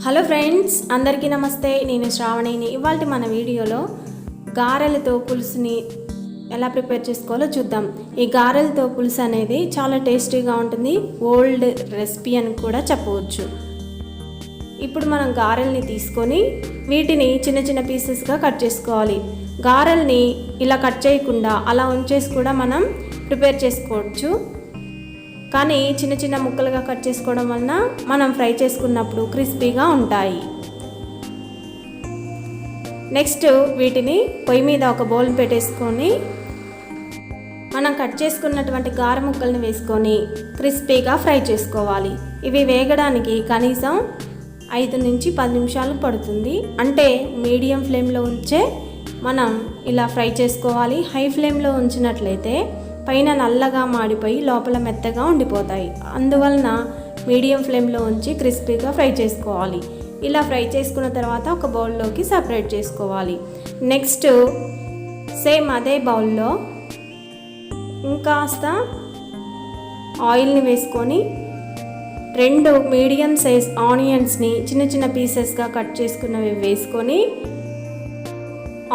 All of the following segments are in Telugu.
హలో ఫ్రెండ్స్, అందరికీ నమస్తే. నేను శ్రావణిని. ఇవాళ మన వీడియోలో గారెలతో పులుసుని ఎలా ప్రిపేర్ చేసుకోవాలో చూద్దాం. ఈ గారెలతో పులుసు అనేది చాలా టేస్టీగా ఉంటుంది. ఓల్డ్ రెసిపీ అని కూడా చెప్పవచ్చు. ఇప్పుడు మనం గారెల్ని తీసుకొని వీటిని చిన్న చిన్న పీసెస్గా కట్ చేసుకోవాలి. గారెల్ని ఇలా కట్ చేయకుండా అలా ఉంచేసి కూడా మనం ప్రిపేర్ చేసుకోవచ్చు. కానీ చిన్న చిన్న ముక్కలుగా కట్ చేసుకోవడం వలన మనం ఫ్రై చేసుకున్నప్పుడు క్రిస్పీగా ఉంటాయి. నెక్స్ట్ వీటిని పొయ్యి మీద ఒక బౌల్ పెట్టేసుకొని మనం కట్ చేసుకున్నటువంటి గారె ముక్కల్ని వేసుకొని క్రిస్పీగా ఫ్రై చేసుకోవాలి. ఇవి వేగడానికి కనీసం 5 నుంచి 10 నిమిషాలు పడుతుంది. అంటే మీడియం ఫ్లేమ్లో ఉంచే మనం ఇలా ఫ్రై చేసుకోవాలి. హై ఫ్లేమ్లో ఉంచినట్లయితే పైన నల్లగా మాడిపోయి లోపల మెత్తగా ఉండిపోతాయి. అందువలన మీడియం ఫ్లేమ్లో ఉంచి క్రిస్పీగా ఫ్రై చేసుకోవాలి. ఇలా ఫ్రై చేసుకున్న తర్వాత ఒక బౌల్లోకి సపరేట్ చేసుకోవాలి. నెక్స్ట్ సేమ్ అదే బౌల్లో ఇంకాస్త ఆయిల్ని వేసుకొని 2 మీడియం సైజ్ ఆనియన్స్ని చిన్న చిన్న పీసెస్గా కట్ చేసుకున్నవి వేసుకొని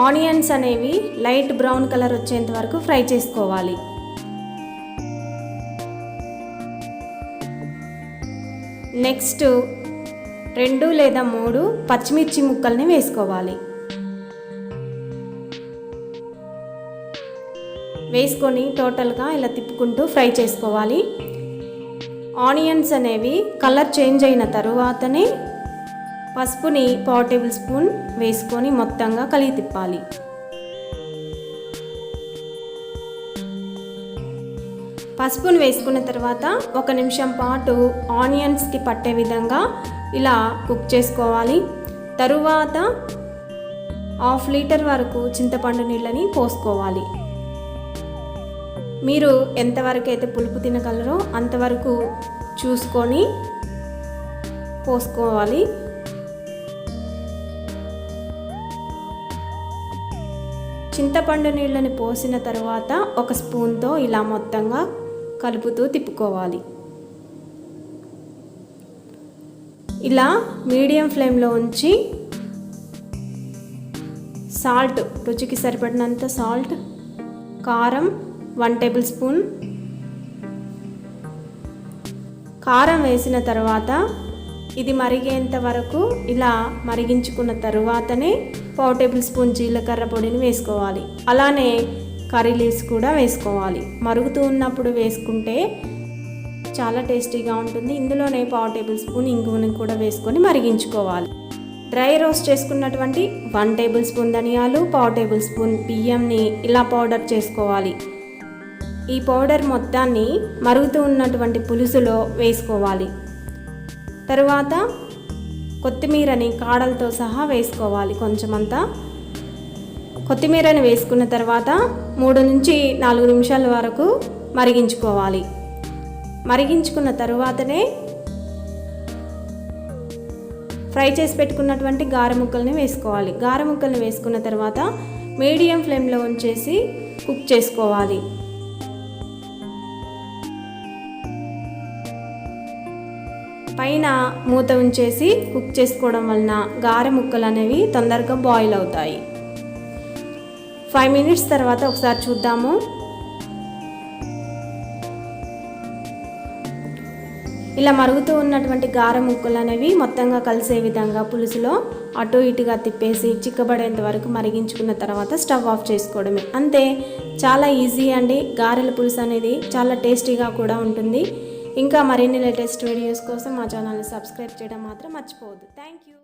ఆనియన్స్ అనేవి లైట్ బ్రౌన్ కలర్ వచ్చేంత వరకు ఫ్రై చేసుకోవాలి. నెక్స్ట్ 2 లేదా 3 పచ్చిమిర్చి ముక్కల్ని వేసుకోవాలి. వేసుకొని టోటల్గా ఇలా తిప్పుకుంటూ ఫ్రై చేసుకోవాలి. ఆనియన్స్ అనేవి కలర్ చేంజ్ అయిన తరువాతనే పసుపుని 1 టేబుల్ స్పూన్ వేసుకొని మొత్తంగా కలిగి తిప్పాలి. పసుపుని వేసుకున్న తర్వాత 1 నిమిషం పాటు ఆనియన్స్కి పట్టే విధంగా ఇలా కుక్ చేసుకోవాలి. తరువాత 1/2 లీటర్ వరకు చింతపండు నీళ్ళని పోసుకోవాలి. మీరు ఎంతవరకు అయితే పులుపు తినగలరో అంతవరకు చూసుకొని పోసుకోవాలి. చింతపండు నీళ్ళని పోసిన తర్వాత 1 స్పూన్తో ఇలా మొత్తంగా కలుపుతూ తిప్పుకోవాలి. ఇలా మీడియం ఫ్లేమ్లో ఉంచి సాల్ట్, రుచికి సరిపడినంత సాల్ట్, కారం 1 టేబుల్ స్పూన్ కారం వేసిన తర్వాత ఇది మరిగేంత వరకు ఇలా మరిగించుకున్న తరువాతనే 1 టేబుల్ స్పూన్ జీలకర్ర పొడిని వేసుకోవాలి. అలానే కర్రీ లీవ్స్ కూడా వేసుకోవాలి. మరుగుతూ ఉన్నప్పుడు వేసుకుంటే చాలా టేస్టీగా ఉంటుంది. ఇందులోనే 1 టేబుల్ స్పూన్ ఇంగువని కూడా వేసుకొని మరిగించుకోవాలి. డ్రై రోస్ట్ చేసుకున్నటువంటి 1 టేబుల్ స్పూన్ ధనియాలు, 1 టేబుల్ స్పూన్ బియ్యంని ఇలా పౌడర్ చేసుకోవాలి. ఈ పౌడర్ మొత్తాన్ని మరుగుతూ ఉన్నటువంటి పులుసులో వేసుకోవాలి. తరువాత కొత్తిమీరని కాడలతో సహా వేసుకోవాలి. కొంచెమంతా కొత్తిమీరని వేసుకున్న తర్వాత 3 నుంచి 4 నిమిషాల వరకు మరిగించుకోవాలి. మరిగించుకున్న తరువాతనే ఫ్రై చేసి పెట్టుకున్నటువంటి గారె ముక్కల్ని వేసుకోవాలి. గారె ముక్కల్ని వేసుకున్న తర్వాత మీడియం ఫ్లేమ్లో ఉంచేసి కుక్ చేసుకోవాలి. పైన మూత ఉంచేసి కుక్ చేసుకోవడం వలన గారె ముక్కలు అనేవి తొందరగా బాయిల్ అవుతాయి. 5 మినిట్స్ తర్వాత ఒకసారి చూద్దాము. ఇలా మరుగుతూ ఉన్నటువంటి గారె ముక్కలు అనేవి మొత్తంగా కలిసే విధంగా పులుసులో అటు ఇటుగా తిప్పేసి చిక్కబడేంత వరకు మరిగించుకున్న తర్వాత స్టవ్ ఆఫ్ చేసుకోవడమే. అంతే, చాలా ఈజీ అండి. గారెల పులుసు అనేది చాలా టేస్టీగా కూడా ఉంటుంది. ఇంకా మరిన్ని లేటెస్ట్ వీడియోస్ కోసం మా ఛానల్ని సబ్స్క్రైబ్ చేయడం మాత్రం మర్చిపోవద్దు. Thank you.